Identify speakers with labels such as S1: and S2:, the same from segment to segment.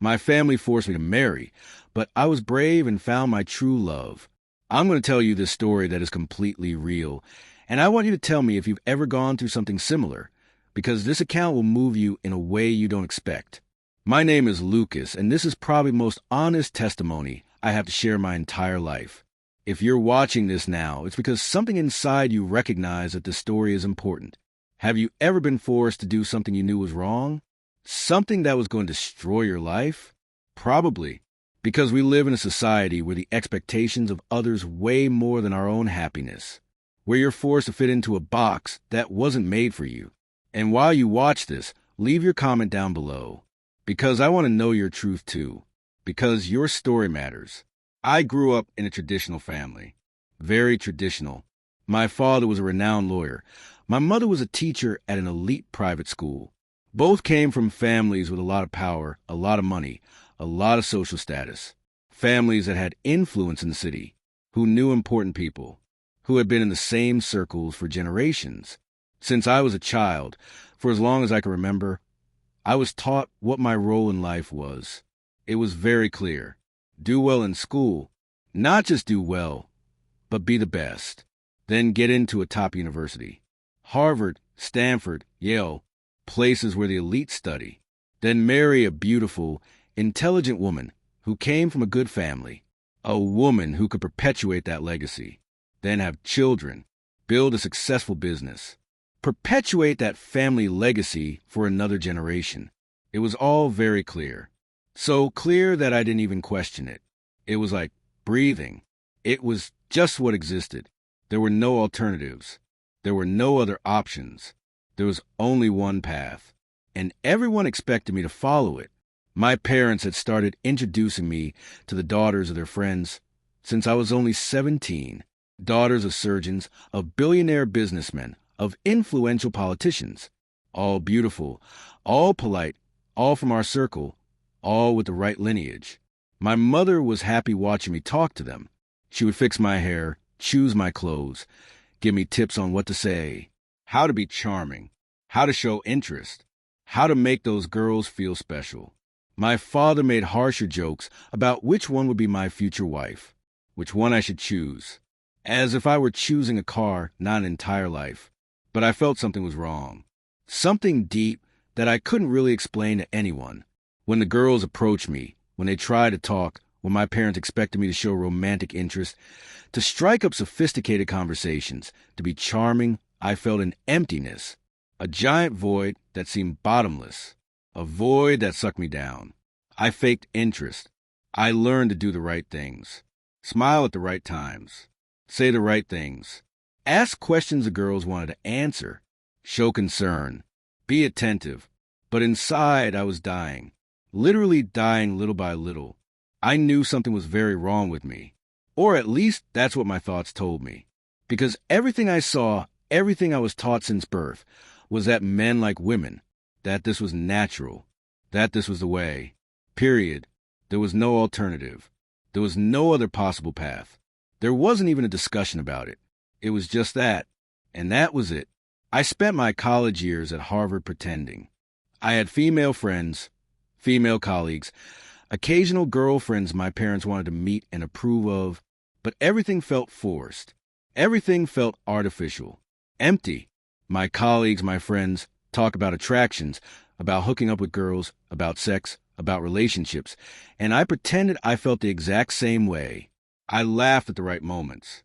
S1: My family forced me to marry, but I was brave and found my true love. I'm going to tell you this story that is completely real, and I want you to tell me if you've ever gone through something similar, because this account will move you in a way you don't expect. My name is Lucas, and this is probably the most honest testimony I have to share my entire life. If you're watching this now, it's because something inside you recognized that this story is important. Have you ever been forced to do something you knew was wrong? Something that was going to destroy your life? Probably, because we live in a society where the expectations of others weigh more than our own happiness, where you're forced to fit into a box that wasn't made for you. And while you watch this, leave your comment down below, because I want to know your truth too, because your story matters. I grew up in a traditional family, very traditional. My father was a renowned lawyer. My mother was a teacher at an elite private school. Both came from families with a lot of power, a lot of money, a lot of social status. Families that had influence in the city, who knew important people, who had been in the same circles for generations. Since I was a child, for as long as I can remember, I was taught what my role in life was. It was very clear. Do well in school, not just do well, but be the best. Then get into a top university. Harvard, Stanford, Yale, places where the elite study. Then marry a beautiful, intelligent woman who came from a good family, a woman who could perpetuate that legacy. Then have children, build a successful business, perpetuate that family legacy for another generation. It was all very clear. So clear that I didn't even question it. It was like breathing. It was just what existed. There were no alternatives. There were no other options. There was only one path. And everyone expected me to follow it. My parents had started introducing me to the daughters of their friends since I was only 17. Daughters of surgeons, of billionaire businessmen, of influential politicians. All beautiful, all polite, all from our circle, all with the right lineage. My mother was happy watching me talk to them. She would fix my hair, choose my clothes, give me tips on what to say, how to be charming, how to show interest, how to make those girls feel special. My father made harsher jokes about which one would be my future wife, which one I should choose, as if I were choosing a car, not an entire life. But I felt something was wrong, something deep that I couldn't really explain to anyone. When the girls approached me, when they tried to talk, when my parents expected me to show romantic interest, to strike up sophisticated conversations, to be charming, I felt an emptiness, a giant void that seemed bottomless, a void that sucked me down. I faked interest. I learned to do the right things, smile at the right times, say the right things, ask questions the girls wanted to answer, show concern, be attentive. But inside I was dying. Literally dying little by little. I knew something was very wrong with me. Or at least that's what my thoughts told me. Because everything I saw, everything I was taught since birth, was that men like women, that this was natural, that this was the way. Period. There was no alternative. There was no other possible path. There wasn't even a discussion about it. It was just that. And that was it. I spent my college years at Harvard pretending. I had female friends, female colleagues, occasional girlfriends my parents wanted to meet and approve of, but everything felt forced. Everything felt artificial, empty. My colleagues, my friends, talk about attractions, about hooking up with girls, about sex, about relationships, and I pretended I felt the exact same way. I laughed at the right moments.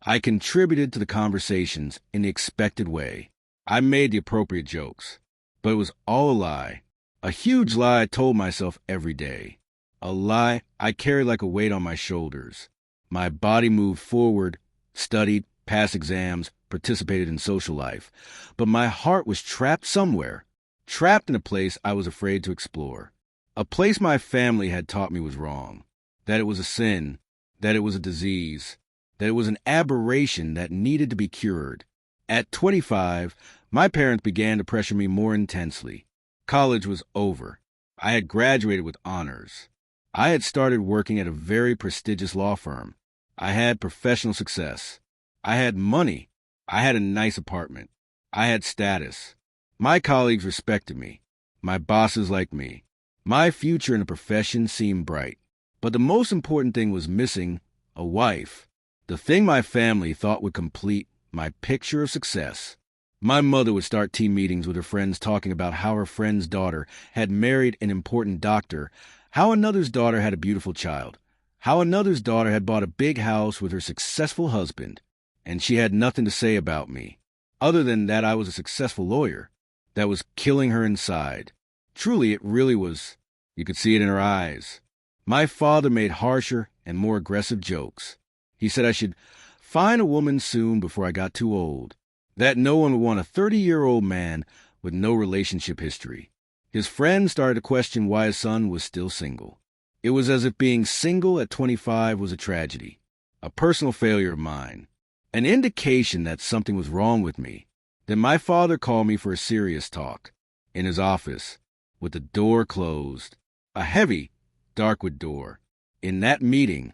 S1: I contributed to the conversations in the expected way. I made the appropriate jokes. But it was all a lie. A huge lie I told myself every day. A lie I carried like a weight on my shoulders. My body moved forward, studied, passed exams, participated in social life. But my heart was trapped somewhere. Trapped in a place I was afraid to explore. A place my family had taught me was wrong. That it was a sin. That it was a disease. That it was an aberration that needed to be cured. At 25, my parents began to pressure me more intensely. College was over. I had graduated with honors. I had started working at a very prestigious law firm. I had professional success. I had money. I had a nice apartment. I had status. My colleagues respected me. My bosses liked me. My future in the profession seemed bright. But the most important thing was missing: a wife. The thing my family thought would complete my picture of success. My mother would start team meetings with her friends talking about how her friend's daughter had married an important doctor, how another's daughter had a beautiful child, how another's daughter had bought a big house with her successful husband, and she had nothing to say about me, other than that I was a successful lawyer. That was killing her inside. Truly, it really was. You could see it in her eyes. My father made harsher and more aggressive jokes. He said I should find a woman soon before I got too old, that no one would want a 30-year-old man with no relationship history. His friends started to question why his son was still single. It was as if being single at 25 was a tragedy, a personal failure of mine, an indication that something was wrong with me. Then my father called me for a serious talk in his office, with the door closed, a heavy, darkwood door. In that meeting,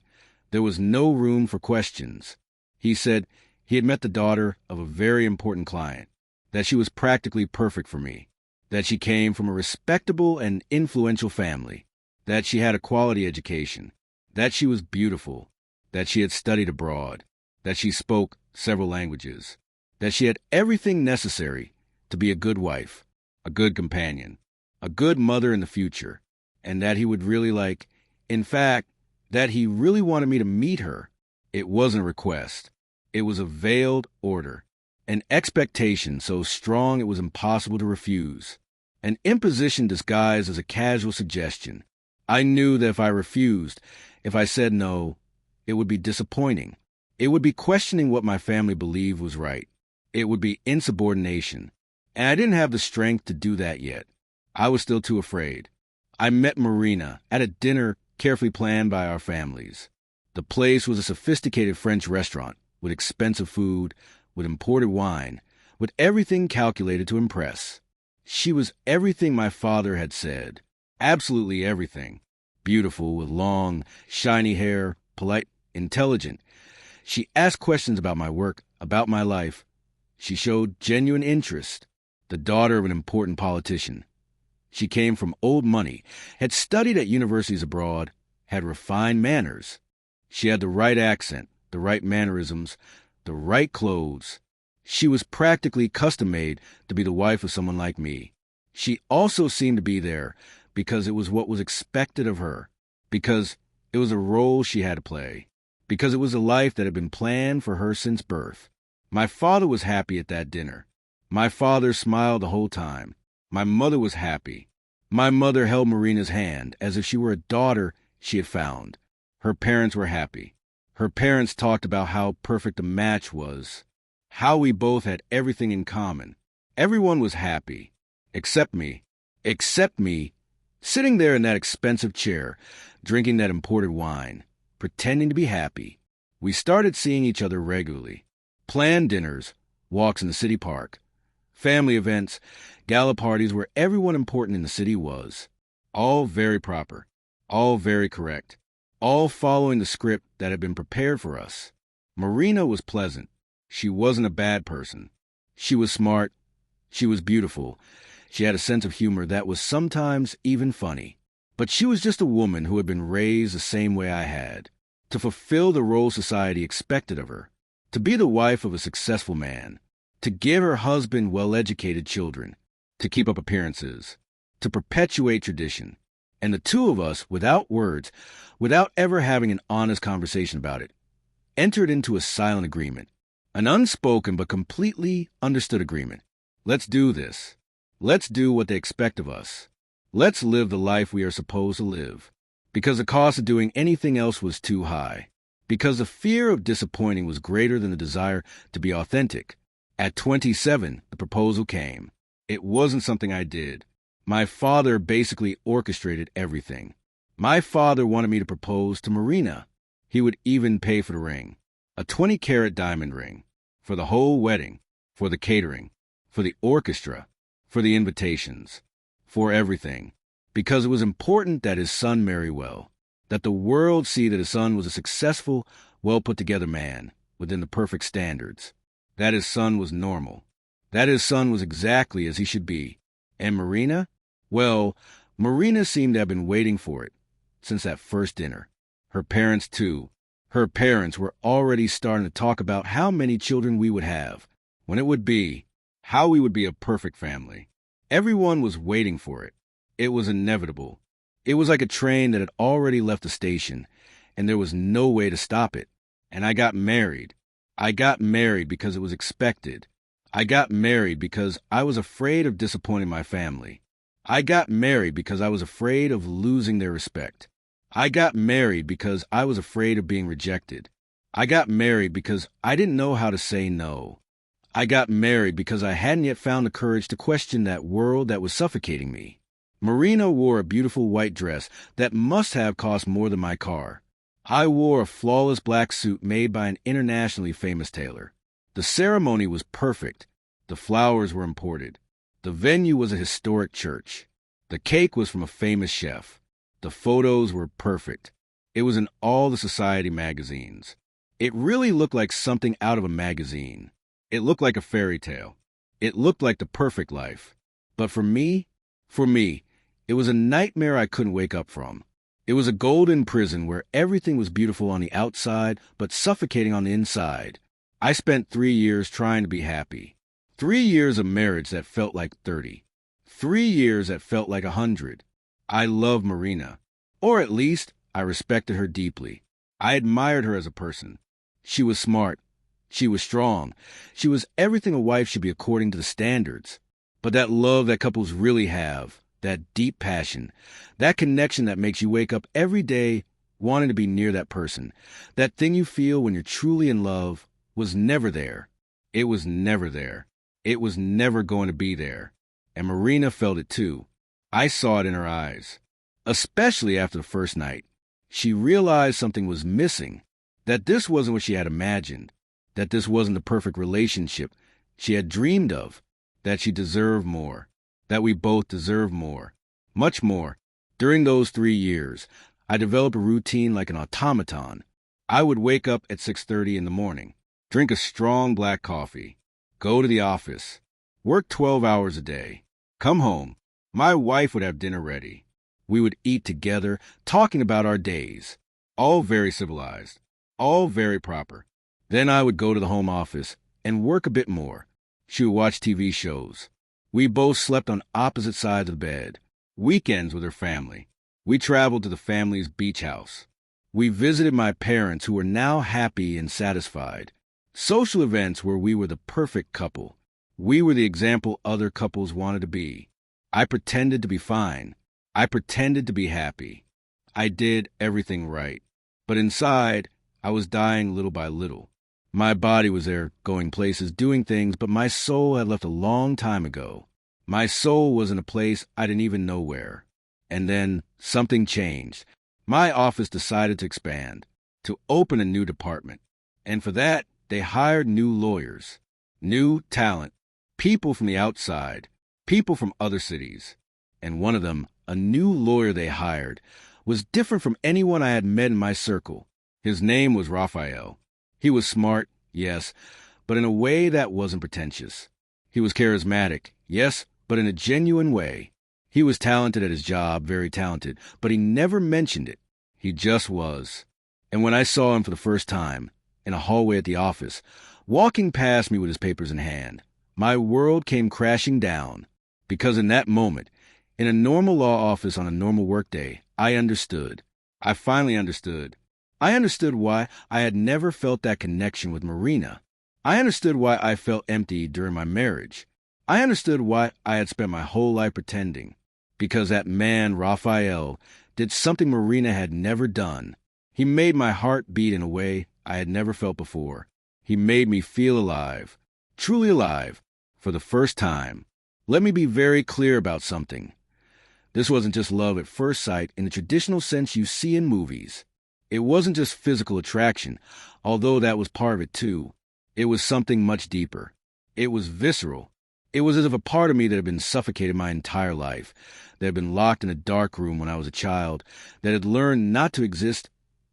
S1: there was no room for questions. He said he had met the daughter of a very important client, that she was practically perfect for me, that she came from a respectable and influential family, that she had a quality education, that she was beautiful, that she had studied abroad, that she spoke several languages, that she had everything necessary to be a good wife, a good companion, a good mother in the future, and that he would really like, in fact, that he really wanted me to meet her. It wasn't a request. It was a veiled order, an expectation so strong it was impossible to refuse, an imposition disguised as a casual suggestion. I knew that if I refused, if I said no, it would be disappointing. It would be questioning what my family believed was right. It would be insubordination. And I didn't have the strength to do that yet. I was still too afraid. I met Marina at a dinner carefully planned by our families. The place was a sophisticated French restaurant, with expensive food, with imported wine, with everything calculated to impress. She was everything my father had said. Absolutely everything. Beautiful, with long, shiny hair, polite, intelligent. She asked questions about my work, about my life. She showed genuine interest. The daughter of an important politician. She came from old money, had studied at universities abroad, had refined manners. She had the right accent, the right mannerisms, the right clothes. She was practically custom-made to be the wife of someone like me. She also seemed to be there because it was what was expected of her, because it was a role she had to play, because it was a life that had been planned for her since birth. My father was happy at that dinner. My father smiled the whole time. My mother was happy. My mother held Marina's hand as if she were a daughter she had found. Her parents were happy. Her parents talked about how perfect the match was, how we both had everything in common. Everyone was happy, except me, sitting there in that expensive chair, drinking that imported wine, pretending to be happy. We started seeing each other regularly, planned dinners, walks in the city park, family events, gala parties where everyone important in the city was. All very proper, all very correct, all following the script that had been prepared for us. Marina was pleasant. She wasn't a bad person. She was smart. She was beautiful. She had a sense of humor that was sometimes even funny. But she was just a woman who had been raised the same way I had, to fulfill the role society expected of her, to be the wife of a successful man, to give her husband well-educated children, to keep up appearances, to perpetuate tradition. And the two of us, without words, without ever having an honest conversation about it, entered into a silent agreement, an unspoken but completely understood agreement. Let's do this. Let's do what they expect of us. Let's live the life we are supposed to live. Because the cost of doing anything else was too high. Because the fear of disappointing was greater than the desire to be authentic. At 27, the proposal came. It wasn't something I did. My father basically orchestrated everything. My father wanted me to propose to Marina. He would even pay for the ring, a 20-carat diamond ring, for the whole wedding, for the catering, for the orchestra, for the invitations, for everything, because it was important that his son marry well, that the world see that his son was a successful, well-put-together man within the perfect standards, that his son was normal, that his son was exactly as he should be. And Marina? Well, Marina seemed to have been waiting for it since that first dinner. Her parents, too. Her parents were already starting to talk about how many children we would have, when it would be, how we would be a perfect family. Everyone was waiting for it. It was inevitable. It was like a train that had already left the station, and there was no way to stop it. And I got married. I got married because it was expected. I got married because I was afraid of disappointing my family. I got married because I was afraid of losing their respect. I got married because I was afraid of being rejected. I got married because I didn't know how to say no. I got married because I hadn't yet found the courage to question that world that was suffocating me. Marina wore a beautiful white dress that must have cost more than my car. I wore a flawless black suit made by an internationally famous tailor. The ceremony was perfect. The flowers were imported. The venue was a historic church. The cake was from a famous chef. The photos were perfect. It was in all the society magazines. It really looked like something out of a magazine. It looked like a fairy tale. It looked like the perfect life. But for me, it was a nightmare I couldn't wake up from. It was a golden prison where everything was beautiful on the outside, but suffocating on the inside. I spent 3 years trying to be happy. 3 years of marriage that felt like 30. 3 years that felt like 100. I loved Marina. Or at least, I respected her deeply. I admired her as a person. She was smart. She was strong. She was everything a wife should be according to the standards. But that love that couples really have, that deep passion, that connection that makes you wake up every day wanting to be near that person, that thing you feel when you're truly in love, was never there. It was never there. It was never going to be there. And Marina felt it too. I saw it in her eyes. Especially after the first night. She realized something was missing, that this wasn't what she had imagined, that this wasn't the perfect relationship she had dreamed of, that she deserved more, that we both deserved more, much more. During those 3 years, I developed a routine like an automaton. I would wake up at 6:30 in the morning, drink a strong black coffee, go to the office, work 12 hours a day, come home. My wife would have dinner ready. We would eat together, talking about our days, all very civilized, all very proper. Then I would go to the home office and work a bit more. She would watch TV shows. We both slept on opposite sides of the bed. Weekends with her family. We traveled to the family's beach house. We visited my parents, who were now happy and satisfied. Social events where we were the perfect couple. We were the example other couples wanted to be. I pretended to be fine. I pretended to be happy. I did everything right. But inside, I was dying little by little. My body was there, going places, doing things, but my soul had left a long time ago. My soul was in a place I didn't even know where. And then something changed. My office decided to expand, to open a new department. And for that, they hired new lawyers, new talent, people from the outside, people from other cities. And one of them, a new lawyer they hired, was different from anyone I had met in my circle. His name was Raphael. He was smart, yes, but in a way that wasn't pretentious. He was charismatic, yes, but in a genuine way. He was talented at his job, very talented, but he never mentioned it. He just was. And when I saw him for the first time, in a hallway at the office, walking past me with his papers in hand, my world came crashing down. Because in that moment, in a normal law office on a normal workday, I understood. I finally understood. I understood why I had never felt that connection with Marina. I understood why I felt empty during my marriage. I understood why I had spent my whole life pretending. Because that man, Raphael, did something Marina had never done. He made my heart beat in a way I had never felt before. He made me feel alive, truly alive, for the first time. Let me be very clear about something. This wasn't just love at first sight in the traditional sense you see in movies. It wasn't just physical attraction, although that was part of it too. It was something much deeper. It was visceral. It was as if a part of me that had been suffocated my entire life, that had been locked in a dark room when I was a child, that had learned not to exist,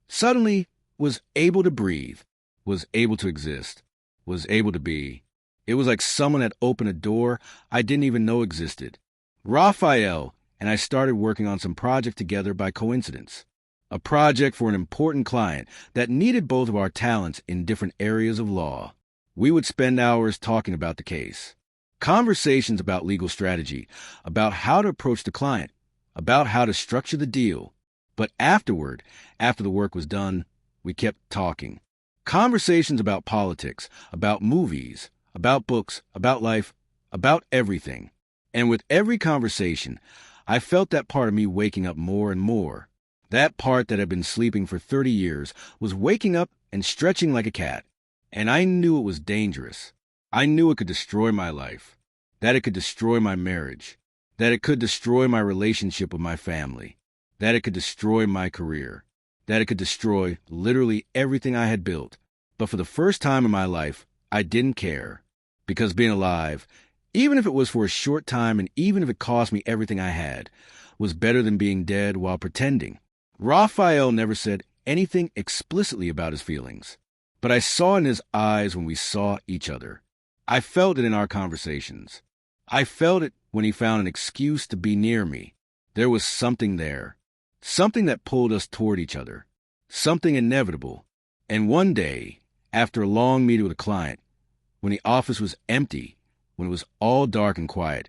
S1: suddenly was able to breathe, was able to exist, was able to be. It was like someone had opened a door I didn't even know existed. Raphael and I started working on some project together by coincidence. A project for an important client that needed both of our talents in different areas of law. We would spend hours talking about the case. Conversations about legal strategy, about how to approach the client, about how to structure the deal. But afterward, after the work was done, we kept talking. Conversations about politics, about movies, about books, about life, about everything. And with every conversation, I felt that part of me waking up more and more. That part that had been sleeping for 30 years was waking up and stretching like a cat. And I knew it was dangerous. I knew it could destroy my life, that it could destroy my marriage, that it could destroy my relationship with my family, that it could destroy my career, that it could destroy literally everything I had built. But for the first time in my life, I didn't care. Because being alive, even if it was for a short time and even if it cost me everything I had, was better than being dead while pretending. Raphael never said anything explicitly about his feelings, but I saw in his eyes when we saw each other. I felt it in our conversations. I felt it when he found an excuse to be near me. There was something there, something that pulled us toward each other, something inevitable. And one day, after a long meeting with a client, when the office was empty, when it was all dark and quiet,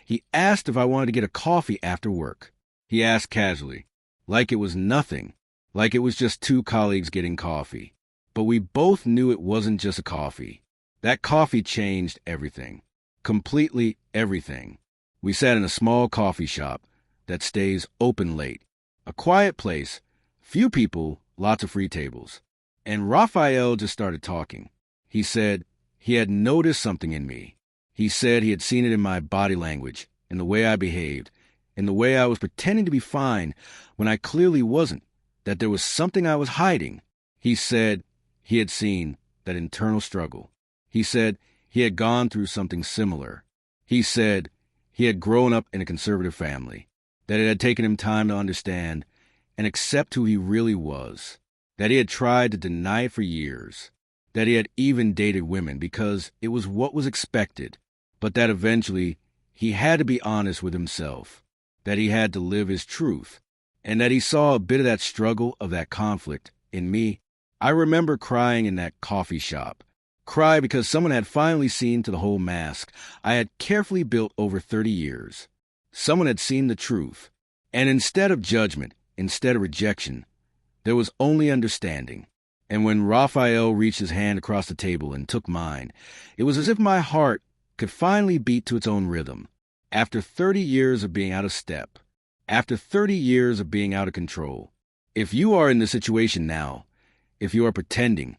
S1: he asked if I wanted to get a coffee after work. He asked casually, like it was nothing, like it was just two colleagues getting coffee. But we both knew it wasn't just a coffee. That coffee changed everything. Completely everything. We sat in a small coffee shop that stays open late. A quiet place, few people, lots of free tables. And Raphael just started talking. He said he had noticed something in me. He said he had seen it in my body language, in the way I behaved, in the way I was pretending to be fine when I clearly wasn't, that there was something I was hiding. He said he had seen that internal struggle. He said he had gone through something similar. He said he had grown up in a conservative family, that it had taken him time to understand and accept who he really was, that he had tried to deny it for years, that he had even dated women because it was what was expected, but that eventually he had to be honest with himself, that he had to live his truth, and that he saw a bit of that struggle, of that conflict, in me. I remember crying in that coffee shop. Cry because someone had finally seen to the whole mask I had carefully built over 30 years. Someone had seen the truth. And instead of judgment, instead of rejection, there was only understanding. And when Raphael reached his hand across the table and took mine, it was as if my heart could finally beat to its own rhythm. After 30 years of being out of step, after 30 years of being out of control. If you are in this situation now, if you are pretending,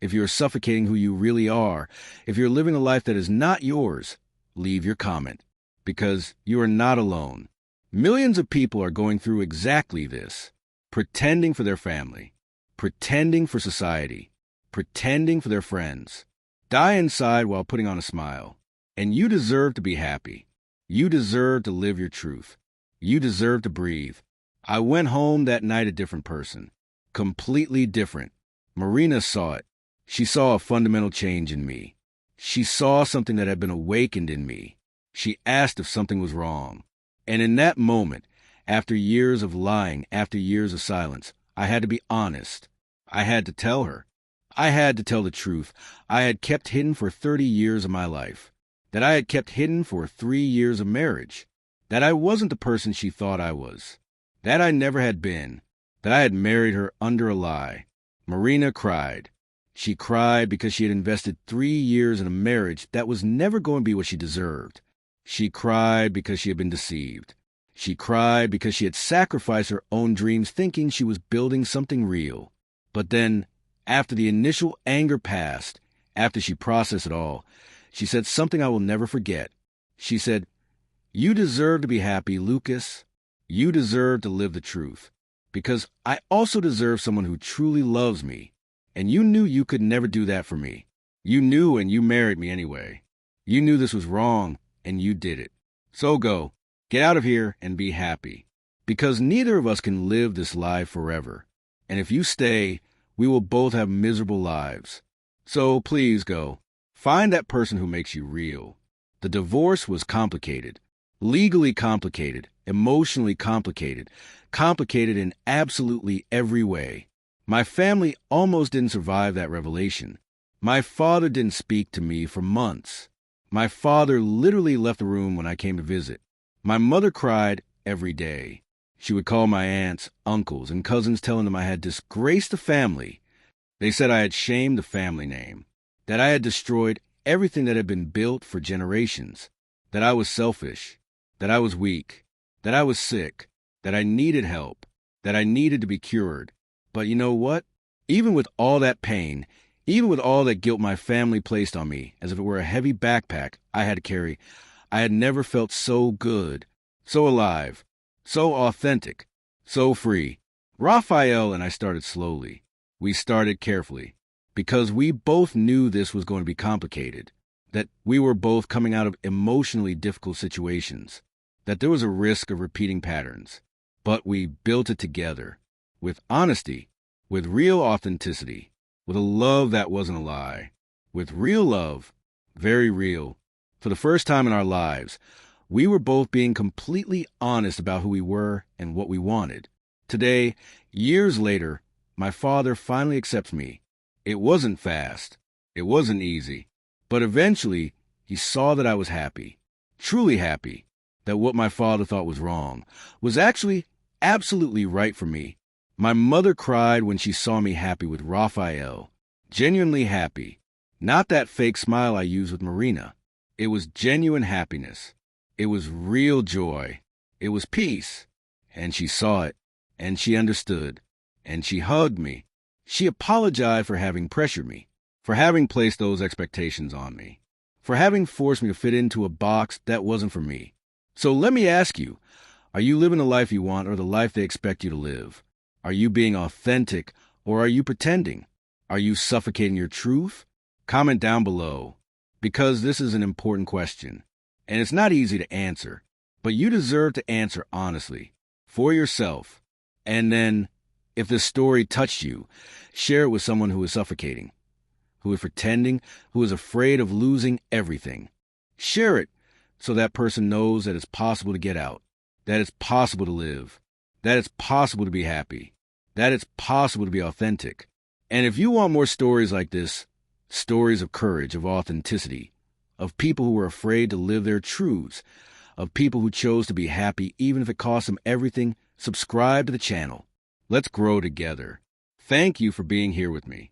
S1: if you are suffocating who you really are, if you're living a life that is not yours, leave your comment, because you are not alone. Millions of people are going through exactly this, pretending for their family, pretending for society, pretending for their friends. Die inside while putting on a smile. And you deserve to be happy. You deserve to live your truth. You deserve to breathe. I went home that night a different person, completely different. Marina saw it. She saw a fundamental change in me. She saw something that had been awakened in me. She asked if something was wrong. And in that moment, after years of lying, after years of silence, I had to be honest. I had to tell her. I had to tell the truth I had kept hidden for 30 years of my life, that I had kept hidden for 3 years of marriage, that I wasn't the person she thought I was, that I never had been, that I had married her under a lie. Marina cried. She cried because she had invested 3 years in a marriage that was never going to be what she deserved. She cried because she had been deceived. She cried because she had sacrificed her own dreams thinking she was building something real. But then, after the initial anger passed, after she processed it all, she said something I will never forget. She said, "You deserve to be happy, Lucas. You deserve to live the truth. Because I also deserve someone who truly loves me. And you knew you could never do that for me. You knew, and you married me anyway. You knew this was wrong, and you did it. So go. Get out of here and be happy. Because neither of us can live this life forever. And if you stay, we will both have miserable lives. So please go. Find that person who makes you real." The divorce was complicated. Legally complicated, emotionally complicated, complicated in absolutely every way. My family almost didn't survive that revelation. My father didn't speak to me for months. My father literally left the room when I came to visit. My mother cried every day. She would call my aunts, uncles, and cousins telling them I had disgraced the family. They said I had shamed the family name, that I had destroyed everything that had been built for generations, that I was selfish, that I was weak, that I was sick, that I needed help, that I needed to be cured. But you know what? Even with all that pain, even with all that guilt my family placed on me, as if it were a heavy backpack I had to carry, I had never felt so good, so alive, so authentic, so free. Raphael and I started slowly. We started carefully, because we both knew this was going to be complicated, that we were both coming out of emotionally difficult situations, that there was a risk of repeating patterns. But we built it together, with honesty, with real authenticity, with a love that wasn't a lie, with real love, very real. For the first time in our lives, we were both being completely honest about who we were and what we wanted. Today, years later, my father finally accepts me. It wasn't fast. It wasn't easy. But eventually, he saw that I was happy, truly happy, that what my father thought was wrong was actually absolutely right for me. My mother cried when she saw me happy with Raphael, genuinely happy. Not that fake smile I use with Marina. It was genuine happiness. It was real joy. It was peace. And she saw it, and she understood, and she hugged me. She apologized for having pressured me, for having placed those expectations on me, for having forced me to fit into a box that wasn't for me. So let me ask you, are you living the life you want or the life they expect you to live? Are you being authentic or are you pretending? Are you suffocating your truth? Comment down below, because this is an important question, and it's not easy to answer, but you deserve to answer honestly, for yourself. And then, if this story touched you, share it with someone who is suffocating, who is pretending, who is afraid of losing everything. Share it so that person knows that it's possible to get out, that it's possible to live, that it's possible to be happy, that it's possible to be authentic. And if you want more stories like this, stories of courage, of authenticity, of people who were afraid to live their truths, of people who chose to be happy even if it cost them everything, subscribe to the channel. Let's grow together. Thank you for being here with me.